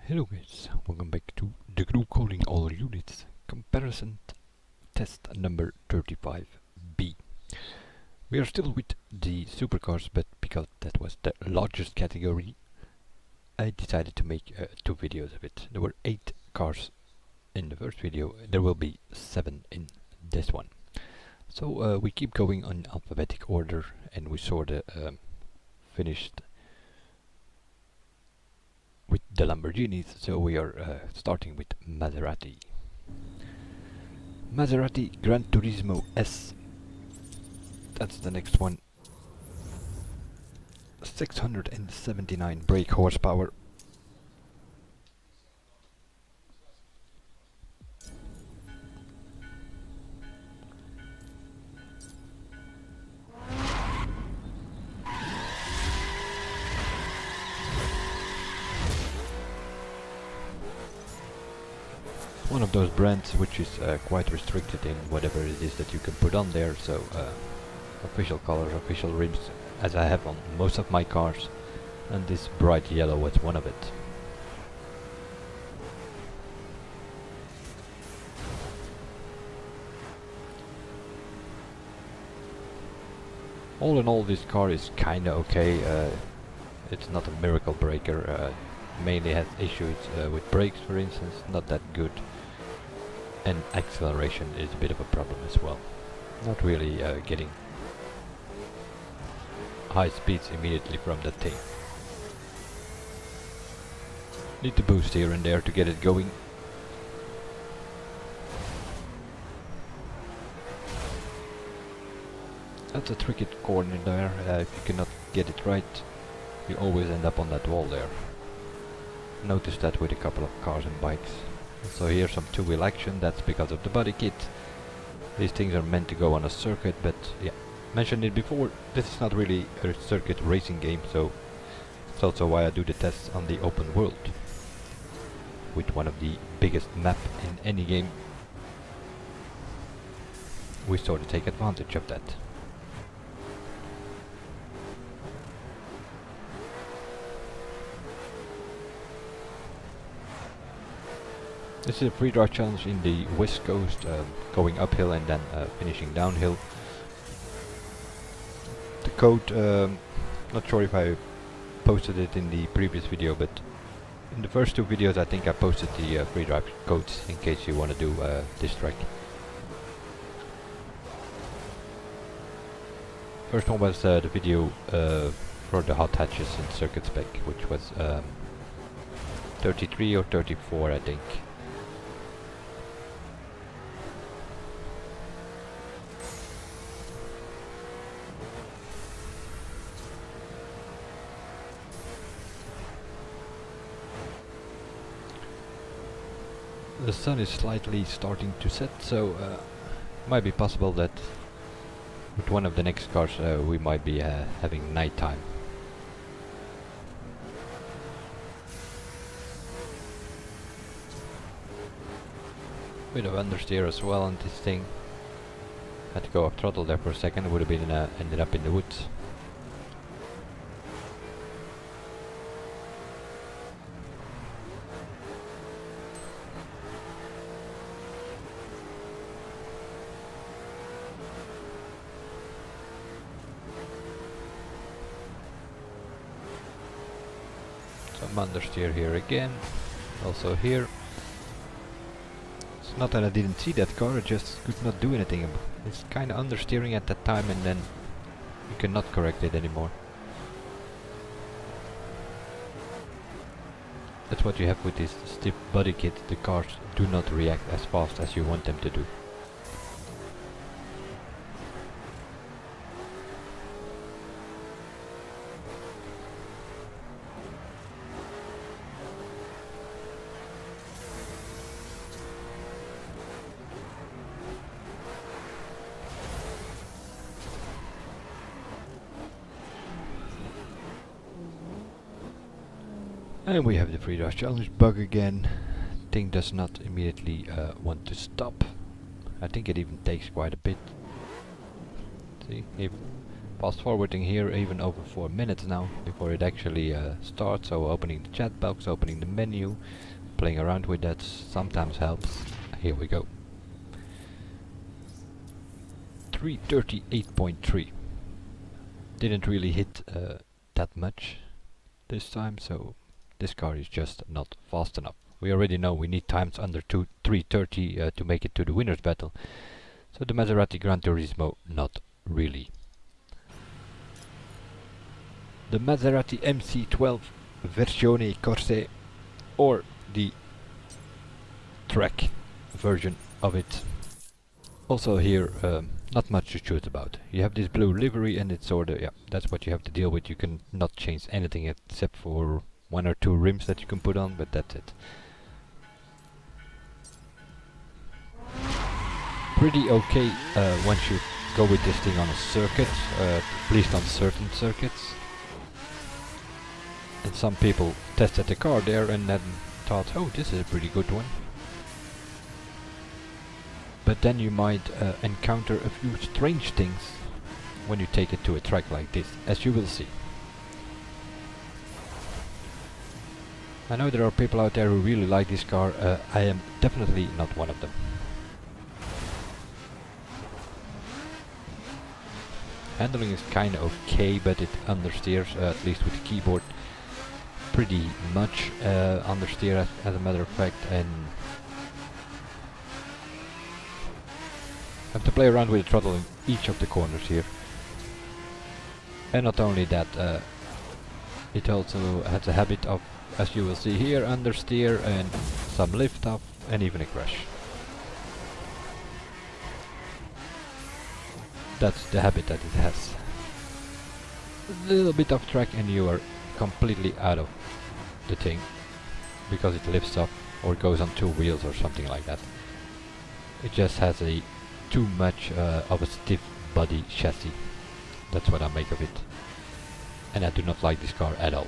Hello guys, welcome back to the crew calling all units comparison test number 35b. We are still with the supercars, but because that was the largest category, I decided to make 2 videos of it. There were 8 cars in the first video, there will be 7 in this one. So we keep going on alphabetic order, and we sort of finished with the Lamborghinis, so we are starting with Maserati. Maserati Granturismo S, that's the next one. 679 brake horsepower. One of those brands which is quite restricted in whatever it is that you can put on there, so official colors, official rims, as I have on most of my cars, and this bright yellow was one of it. All in all, this car is kinda okay. It's not a miracle breaker, mainly has issues with brakes, for instance, not that good. And acceleration is a bit of a problem as well. Not really getting high speeds immediately from that thing. Need to boost here and there to get it going. That's a tricky corner there. If you cannot get it right, you always end up on that wall there. Noticed that with a couple of cars and bikes. So here's some two-wheel action, that's because of the body kit. These things are meant to go on a circuit, but yeah, mentioned it before, this is not really a circuit racing game, so it's also why I do the tests on the open world. With one of the biggest map in any game, we sort of take advantage of that. This is a free drive challenge in the West Coast, going uphill and then finishing downhill. The code, not sure if I posted it in the previous video, but in the first 2 videos I think I posted the free drive codes in case you want to do this track. First one was the video for the hot hatches in circuit spec, which was 33 or 34 I think. The sun is slightly starting to set, so might be possible that with one of the next cars we might be having nighttime. Bit of understeer as well on this thing. Had to go off throttle there for a second, would have been ended up in the woods. Some understeer here again, also here. It's not that I didn't see that car, I just could not do anything. It's kinda understeering at that time, and then you cannot correct it anymore. That's what you have with this stiff body kit, the cars do not react as fast as you want them to do. And we have the free drive challenge bug again. Thing does not immediately want to stop. I think it even takes quite a bit. See, fast forwarding here even over 4 minutes now before it actually starts, so opening the chat box, opening the menu, playing around with that sometimes helps. Here we go. 338.3. Didn't really hit that much this time, so this car is just not fast enough. We already know we need times under 330 to make it to the winner's battle, so the Maserati Granturismo not really. The Maserati MC12 Versione Corse, or the track version of it. Also here, not much to choose about. You have this blue livery and it's sorta, yeah, that's what you have to deal with. You can not change anything except for 1 or 2 rims that you can put on, but that's it. Pretty okay once you go with this thing on a circuit, at least on certain circuits. And some people tested the car there and then thought, oh, this is a pretty good one. But then you might encounter a few strange things when you take it to a track like this, as you will see. I know there are people out there who really like this car. I am definitely not one of them. Handling is kinda okay, but it understeers, at least with the keyboard, pretty much understeer as a matter of fact, and have to play around with the throttle in each of the corners here. And not only that, it also has a habit of, as you will see here, understeer and some lift off and even a crash. That's the habit that it has. A little bit off track and you are completely out of the thing, because it lifts up or goes on 2 wheels or something like that. It just has a too much of a stiff body chassis. That's what I make of it. And I do not like this car at all.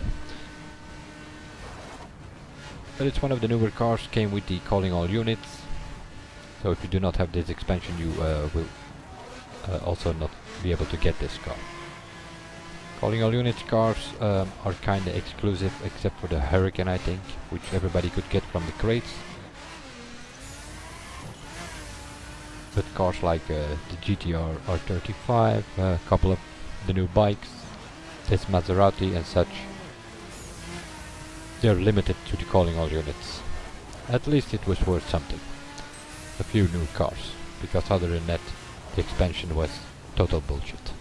But it's one of the newer cars, came with the calling all units. So if you do not have this expansion, you will also not be able to get this car. Calling all units cars are kinda exclusive, except for the Hurricane, I think, which everybody could get from the crates. But cars like the GTR R35, a couple of the new bikes, this Maserati and such, they're limited to the calling all units. At least it was worth something. A few new cars, because other than that, the expansion was total bullshit.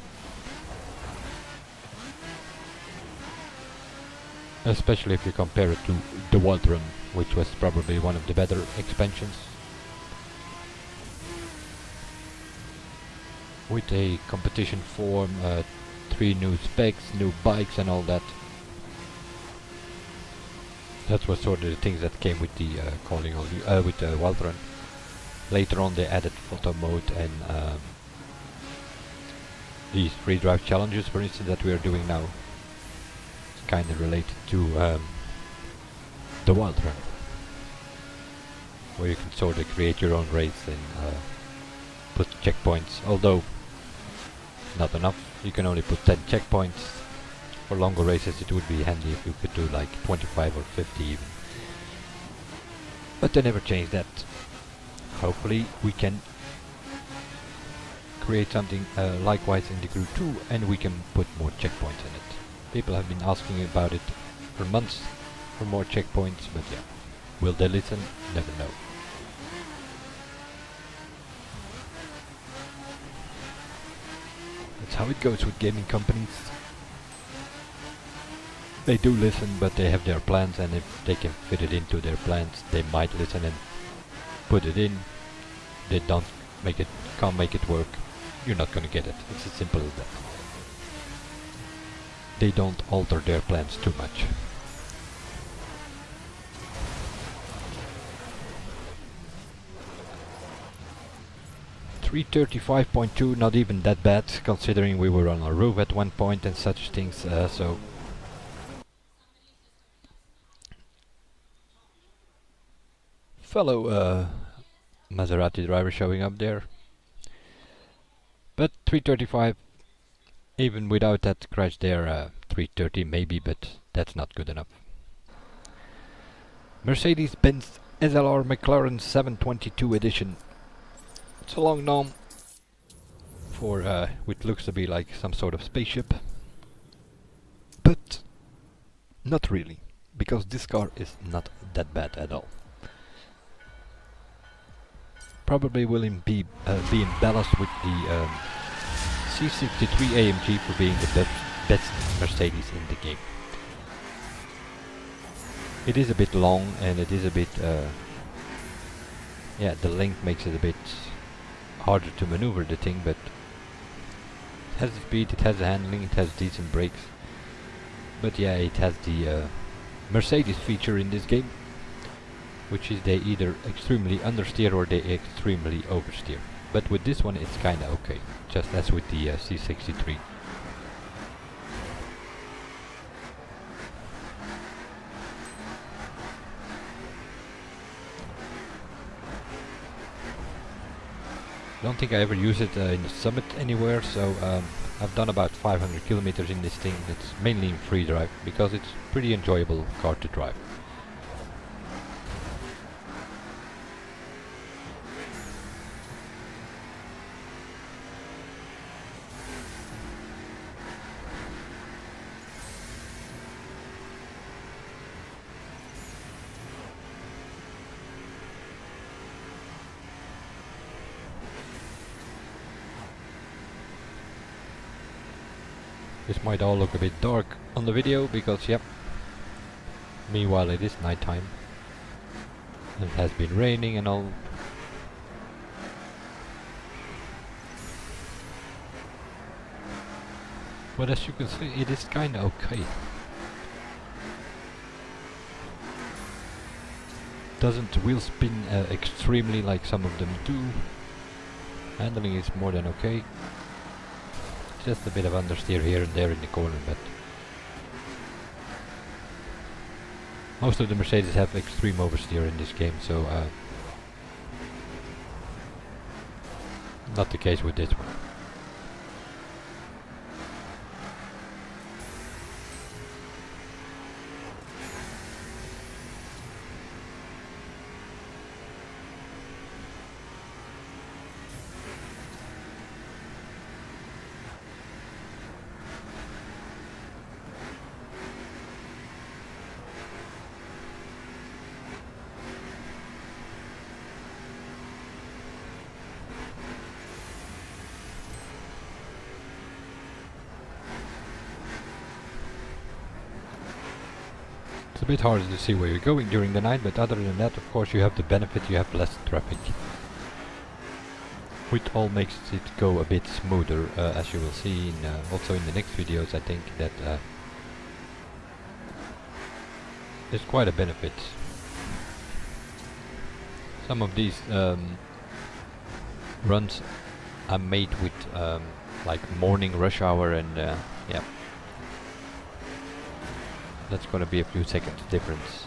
Especially if you compare it to the Wildrun, which was probably one of the better expansions. With a competition form, 3 new specs, new bikes and all that. That was sort of the things that came with the with the Wildrun. Later on they added photo mode and these free drive challenges, for instance, that we are doing now. It's kind of related to the Wildrun, where you can sort of create your own race and put checkpoints, although not enough. You can only put 10 checkpoints. For longer races it would be handy if you could do like 25 or 50 even. But they never changed that. Hopefully we can create something likewise in the Crew 2 and we can put more checkpoints in it. People have been asking about it for months for more checkpoints, but yeah. Will they listen? Never know. That's how it goes with gaming companies. They do listen, but they have their plans, and if they can fit it into their plans, they might listen and put it in. They don't make it, can't make it work, you're not gonna get it. It's as simple as that. They don't alter their plans too much. .335.2, not even that bad, considering we were on a roof at one point and such things, so... Fellow Maserati driver showing up there. But 335 Even without that crash there, 330 maybe, but that's not good enough. Mercedes-Benz SLR McLaren 722 edition. It's a long name for which looks to be like some sort of spaceship, but not really, because this car is not that bad at all. Probably will be embellished with the C63 AMG for being the best Mercedes in the game. It is a bit long and it is a bit, yeah, the length makes it a bit harder to maneuver the thing, but it has the speed, it has the handling, it has decent brakes. But yeah, it has the Mercedes feature in this game, which is they either extremely understeer or they extremely oversteer. But with this one it's kinda okay, just as with the C63. Don't think I ever use it in the summit anywhere, so I've done about 500 kilometers in this thing. It's mainly in free drive, because it's pretty enjoyable car to drive. This might all look a bit dark on the video because, yep, meanwhile it is nighttime and it has been raining and all. But as you can see, it is kinda okay. Doesn't wheel spin extremely like some of them do. Handling is more than okay. Just a bit of understeer here and there in the corner, but most of the Mercedes have extreme oversteer in this game, so not the case with this one. It's a bit harder to see where you're going during the night, but other than that, of course, you have the benefit, you have less traffic. Which all makes it go a bit smoother, as you will see in, also in the next videos. I think that is quite a benefit. Some of these runs are made with like morning rush hour, and yeah. That's gonna be a few seconds difference.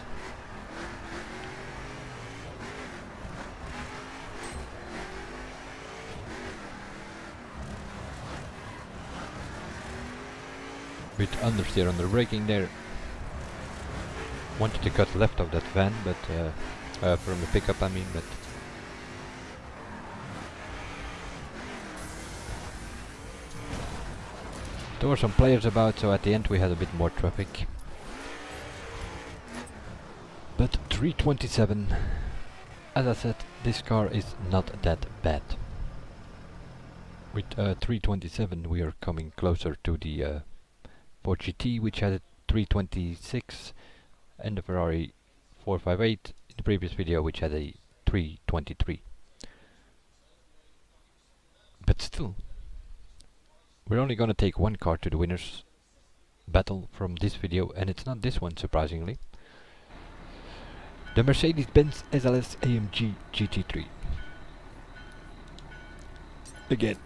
Bit understeer on the braking there. Wanted to cut left of that van, but from the pickup I mean, but there were some players about, so at the end we had a bit more traffic. But 327, as I said, this car is not that bad. With 327 we are coming closer to the Ford GT, which had a 326, and the Ferrari 458 in the previous video, which had a 323. But still, we're only gonna take one car to the winners battle from this video, and it's not this one, surprisingly. The Mercedes-Benz SLS AMG GT3. Again,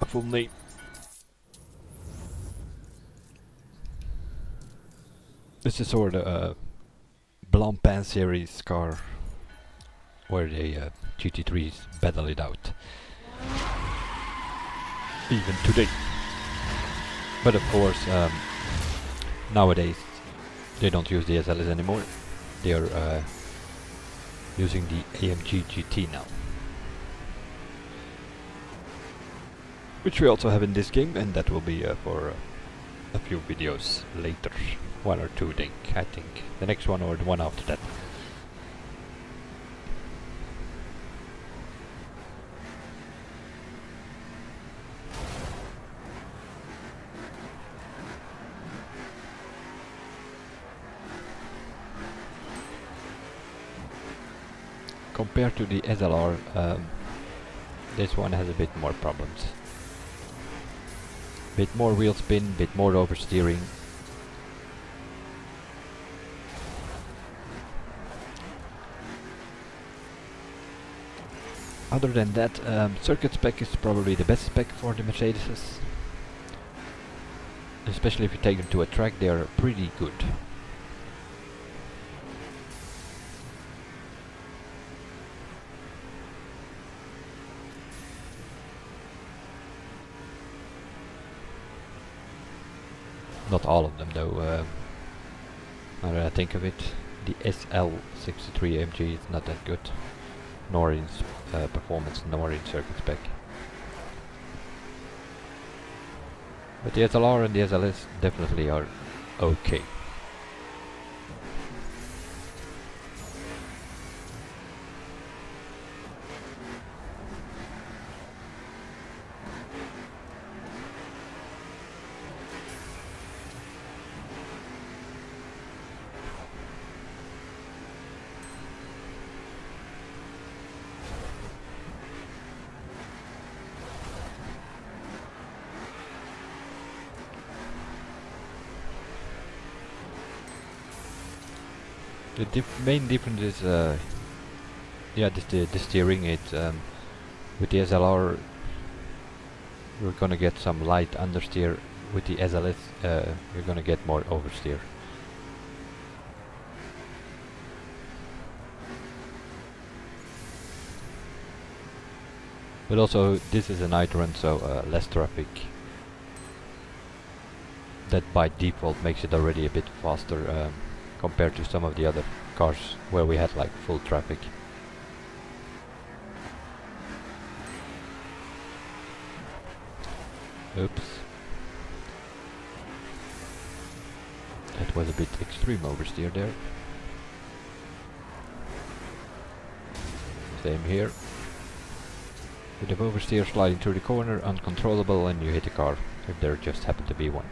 a full name. This is sort of a Blancpain series car where the GT3s battle it out. Even today. But of course, nowadays they don't use the SLS anymore. They are using the AMG GT now, which we also have in this game, and that will be for a few videos later. One or two, I think. The next one or the one after that. Compared to the SLR, this one has a bit more problems. Bit more wheel spin, bit more oversteering. Other than that, circuit spec is probably the best spec for the Mercedes. Especially if you take them to a track, they are pretty good. Not all of them though, now that I think of it, the SL63 AMG is not that good, nor in performance, nor in circuit spec. But the SLR and the SLS definitely are okay. The main difference is, yeah, the steering. With the SLR, we're gonna get some light understeer. With the SLS, you're gonna get more oversteer. But also, this is a night run, so less traffic. That by default makes it already a bit faster. Compared to some of the other cars where we had like full traffic. Oops. That was a bit extreme oversteer there. Same here. Bit of oversteer sliding through the corner, uncontrollable, and you hit a car if there just happened to be one.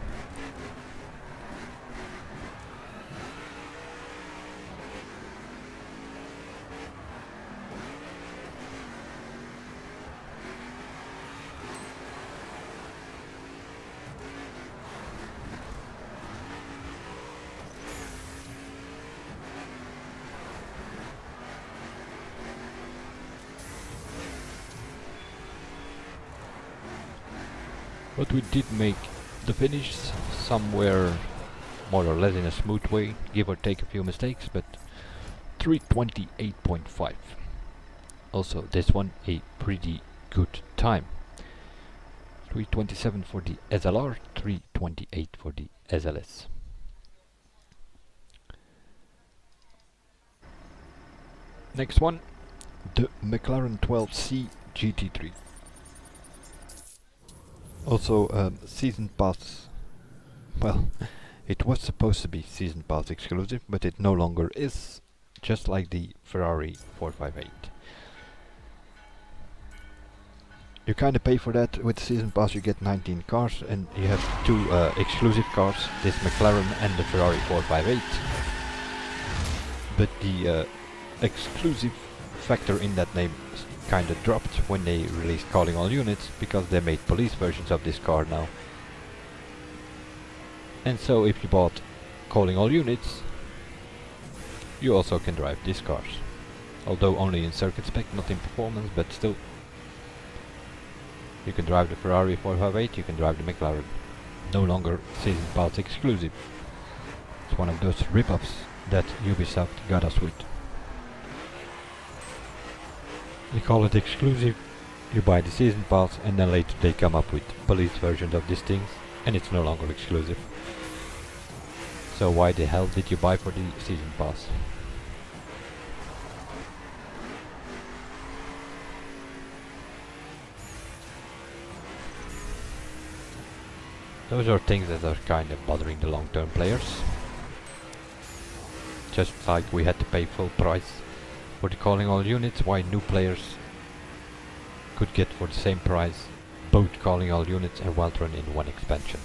But we did make the finish somewhere more or less in a smooth way, give or take a few mistakes, but 3:28.5. Also this one a pretty good time. 3:27 for the SLR, 3:28 for the SLS. Next one, the McLaren 12C GT3. Also, season pass. Well, it was supposed to be season pass exclusive, but it no longer is. Just like the Ferrari 458. You kinda pay for that. With season pass you get 19 cars, and you have two exclusive cars, this McLaren and the Ferrari 458. But the exclusive factor in that name kinda dropped when they released calling all units, because they made police versions of this car now. And so if you bought calling all units, you also can drive these cars. Although only in circuit spec, not in performance, but still. You can drive the Ferrari 458, you can drive the McLaren. No longer season pass exclusive. It's one of those rip-offs that Ubisoft got us with. They call it exclusive, you buy the season pass, and then later they come up with police versions of these things. and it's no longer exclusive. So why the hell did you buy for the season pass? Those are things that are kind of bothering the long-term players. Just like we had to pay full price for the calling all units, why new players could get for the same price both calling all units and Weltron in one expansion.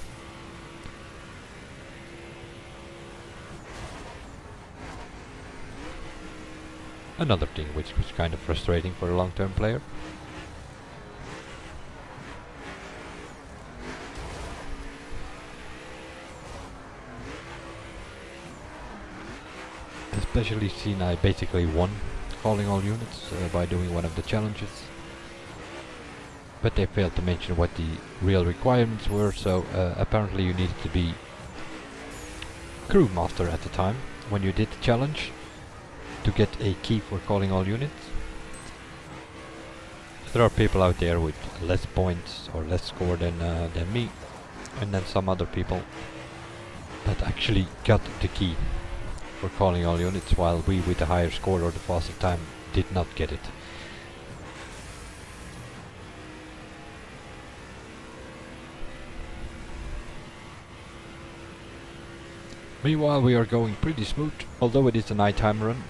Another thing which was kind of frustrating for a long-term player. Especially seen I basically won calling all units by doing one of the challenges. But they failed to mention what the real requirements were, so apparently you needed to be crew master at the time when you did the challenge to get a key for calling all units. There are people out there with less points or less score than me, and then some other people that actually got the key for calling all units, while we with the higher score or the faster time did not get it. Meanwhile we are going pretty smooth, although it is a nighttime run.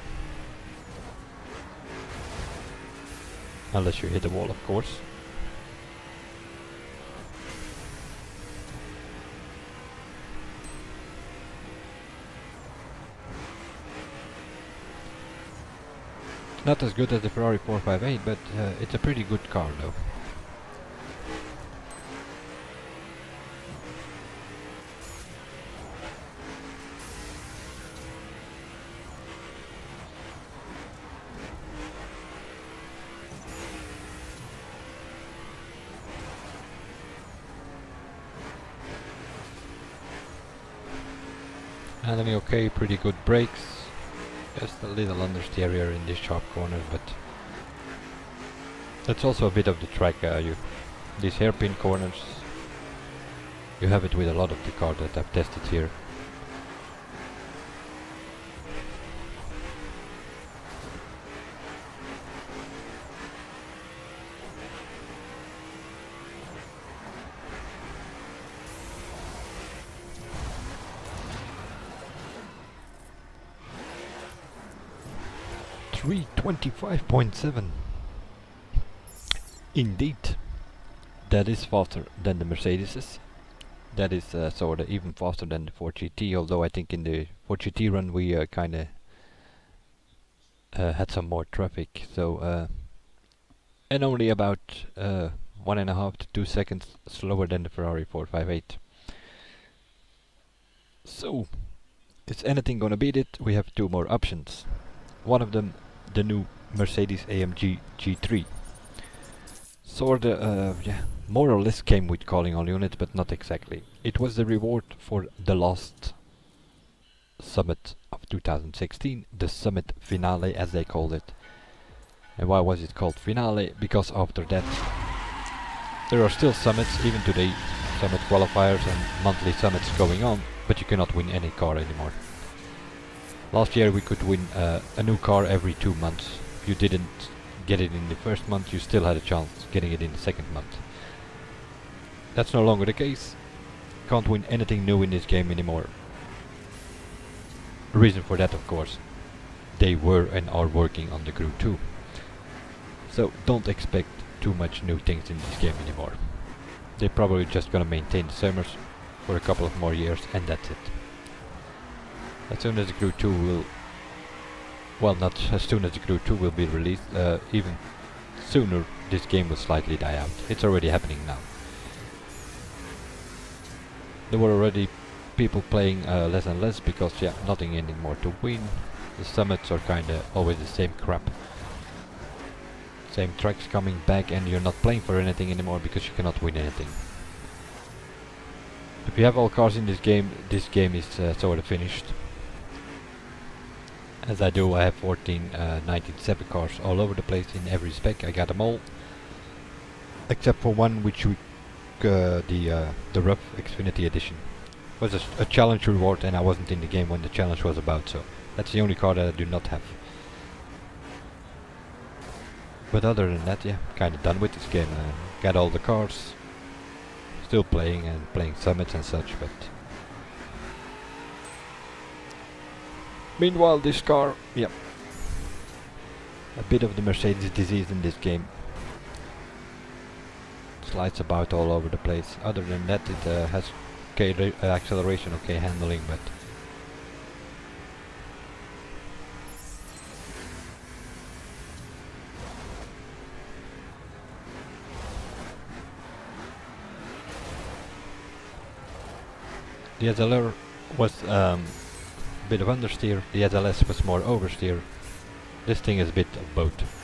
Unless you hit a wall, of course. Not as good as the Ferrari 458, but it's a pretty good car though. Handling okay, pretty good brakes. Just a little understeer in these sharp corners, but that's also a bit of the track. These hairpin corners, you have it with a lot of the cars that I've tested here. .7. Indeed, that is faster than the Mercedes. That is sort of even faster than the 4GT, although I think in the 4GT run we kinda had some more traffic, so and only about 1.5 to 2 seconds slower than the Ferrari 458. So, is anything gonna beat it? We have two more options. One of them, the new Maserati AMG GT3. Sorta, more or less came with calling all units, but not exactly. It was the reward for the last summit of 2016, the summit finale as they called it. And why was it called finale? Because after that there are still summits, even today, summit qualifiers and monthly summits going on, but you cannot win any car anymore. Last year we could win a new car every 2 months. If you didn't get it in the first month, you still had a chance getting it in the second month. That's no longer the case. Can't win anything new in this game anymore. The reason for that, of course, they were and are working on the Crew 2. So don't expect too much new things in this game anymore. They're probably just gonna maintain the summers for a couple of more years and that's it. As soon as the Crew 2 will... Well, not as soon as the Crew 2 will be released, even sooner this game will slightly die out. It's already happening now. There were already people playing less and less because, yeah, nothing anymore to win. The summits are kinda always the same crap. Same tracks coming back and you're not playing for anything anymore because you cannot win anything. If you have all cars in this game is sort of finished. As I do, I have 14 1997 cars all over the place in every spec. I got them all, except for one which we the rough Xfinity edition. It was a challenge reward, and I wasn't in the game when the challenge was about, so that's the only car that I do not have. But other than that, yeah, kinda done with this game. Got all the cars, still playing and playing summits and such, but meanwhile this car, yeah, a bit of the Mercedes disease in this game. Slides about all over the place. Other than that, it has okay acceleration, okay handling, but the SLR was a bit of understeer, the SLS was more oversteer. This thing is a bit of both.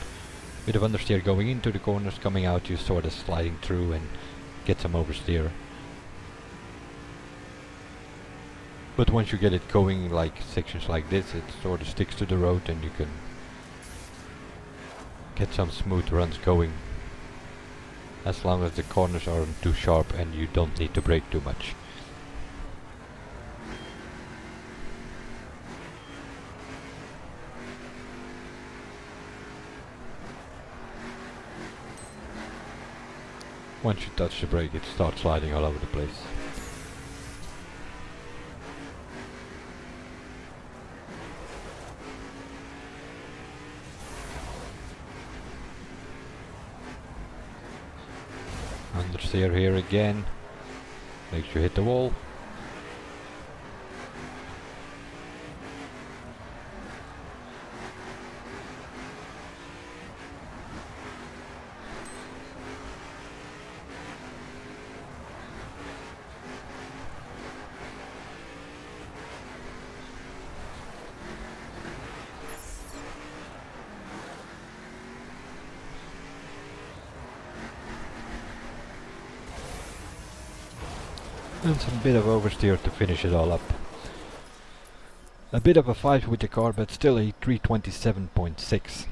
Bit of understeer going into the corners, coming out you sort of sliding through and get some oversteer. But once you get it going, like sections like this, it sort of sticks to the road and you can get some smooth runs going. As long as the corners aren't too sharp and you don't need to brake too much. Once you touch the brake, it starts sliding all over the place. Understeer here again. Make sure you hit the wall. And some bit of oversteer to finish it all up. A bit of a fight with the car, but still a 327.6.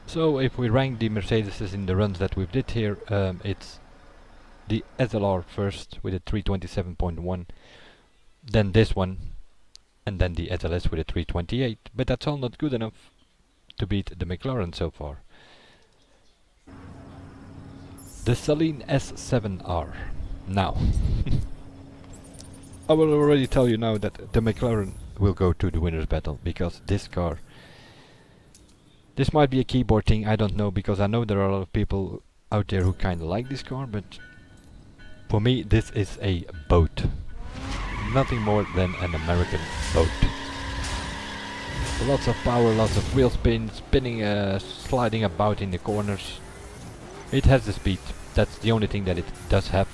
So if we rank the Mercedes in the runs that we did here, it's the SLR first with a 327.1, then this one, and then the SLS with a 328. But that's all not good enough to beat the McLaren so far. The Saleen S7R. Now, I will already tell you now that the McLaren will go to the winner's battle, because this car, this might be a keyboard thing, I don't know, because I know there are a lot of people out there who kinda like this car, but for me this is a boat. Nothing more than an American boat. Lots of power, lots of wheel spin, spinning, sliding about in the corners. It has the speed, that's the only thing that it does have,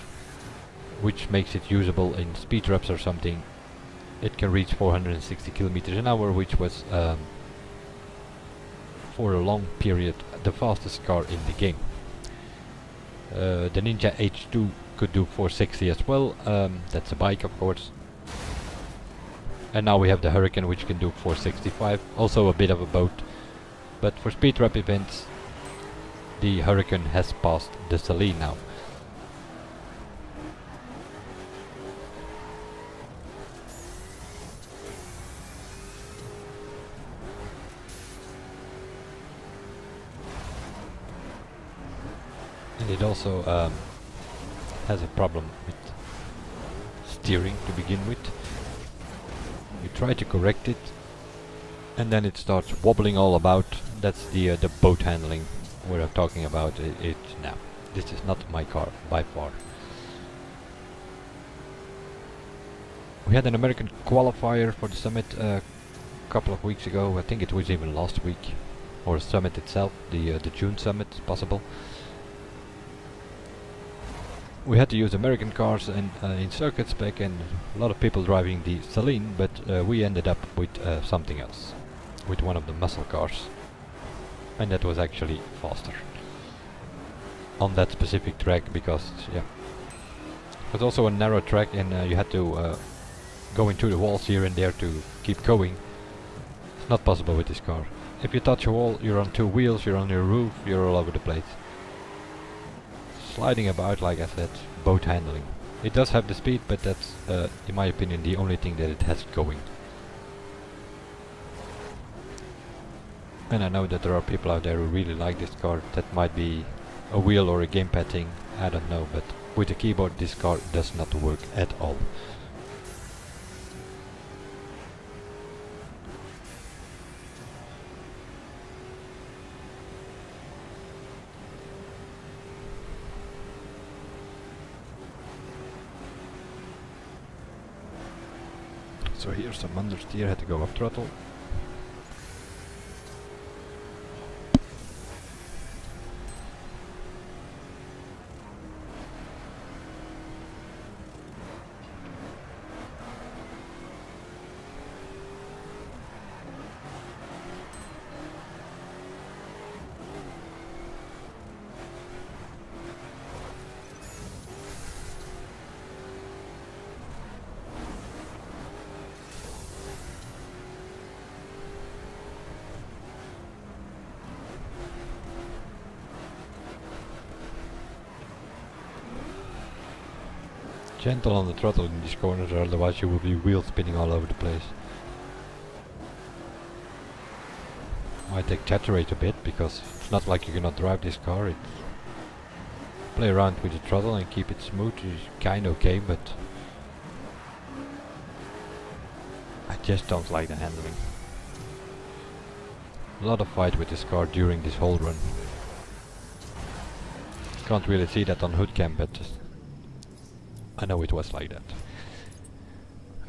which makes it usable in speed traps or something. It can reach 460 kilometers an hour, which was for a long period the fastest car in the game. The Ninja H2 could do 460 as well, that's a bike of course. And now we have the Hurricane, which can do 465, also a bit of a boat. But for speed trap events, the Hurricane has passed the Saleen now. And it also has a problem with steering to begin with. You try to correct it, and then it starts wobbling all about. That's the boat handling what I'm talking about. Now, this is not my car by far. We had an American qualifier for the summit a couple of weeks ago. I think it was even last week, or summit itself, the June summit, possible. We had to use American cars and in circuit spec, and a lot of people driving the Saleen, but we ended up with something else, with one of the muscle cars, and that was actually faster on that specific track, because yeah, it was also a narrow track, and you had to go into the walls here and there to keep going. It's not possible with this car. If you touch a wall, you're on two wheels, you're on your roof, you're all over the place. sliding about, like I said, boat handling. It does have the speed, but that's, in my opinion, the only thing that it has going. And I know that there are people out there who really like this car. That might be a wheel or a gamepad thing, I don't know, but with the keyboard this car does not work at all. So here's some understeer, had to go up throttle. Gentle on the throttle in these corners, or otherwise you will be wheel spinning all over the place. Might exaggerate a bit, because it's not like you cannot drive this car. Play around with the throttle and keep it smooth is kinda okay, but I just don't like the handling. A lot of fight with this car during this whole run. Can't really see that on hood cam, but I know it was like that.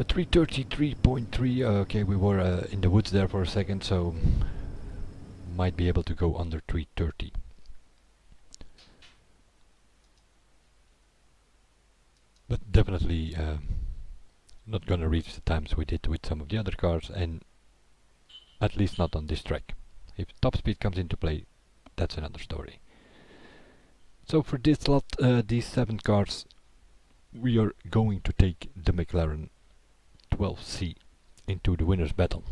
A 333.3, okay, we were in the woods there for a second, so might be able to go under 330. But definitely not gonna reach the times we did with some of the other cars, and at least not on this track. If top speed comes into play, that's another story. So for this lot, these 7 cars, we are going to take the McLaren 12C into the winner's battle.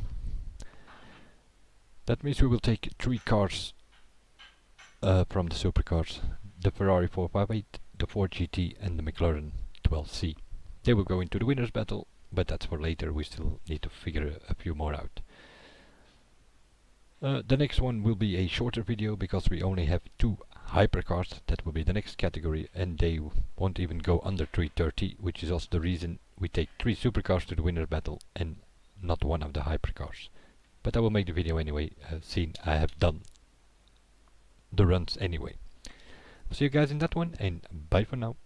That means we will take 3 cars from the Supercars, the Ferrari 458, the Ford GT and the McLaren 12C. They will go into the winner's battle, but that's for later. We still need to figure a few more out. The next one will be a shorter video because we only have 2 hypercars. That will be the next category, and they won't even go under 330, which is also the reason we take 3 supercars to the winner's battle and not one of the hypercars. But I will make the video anyway, seeing I have done the runs anyway. See you guys in that one, and bye for now.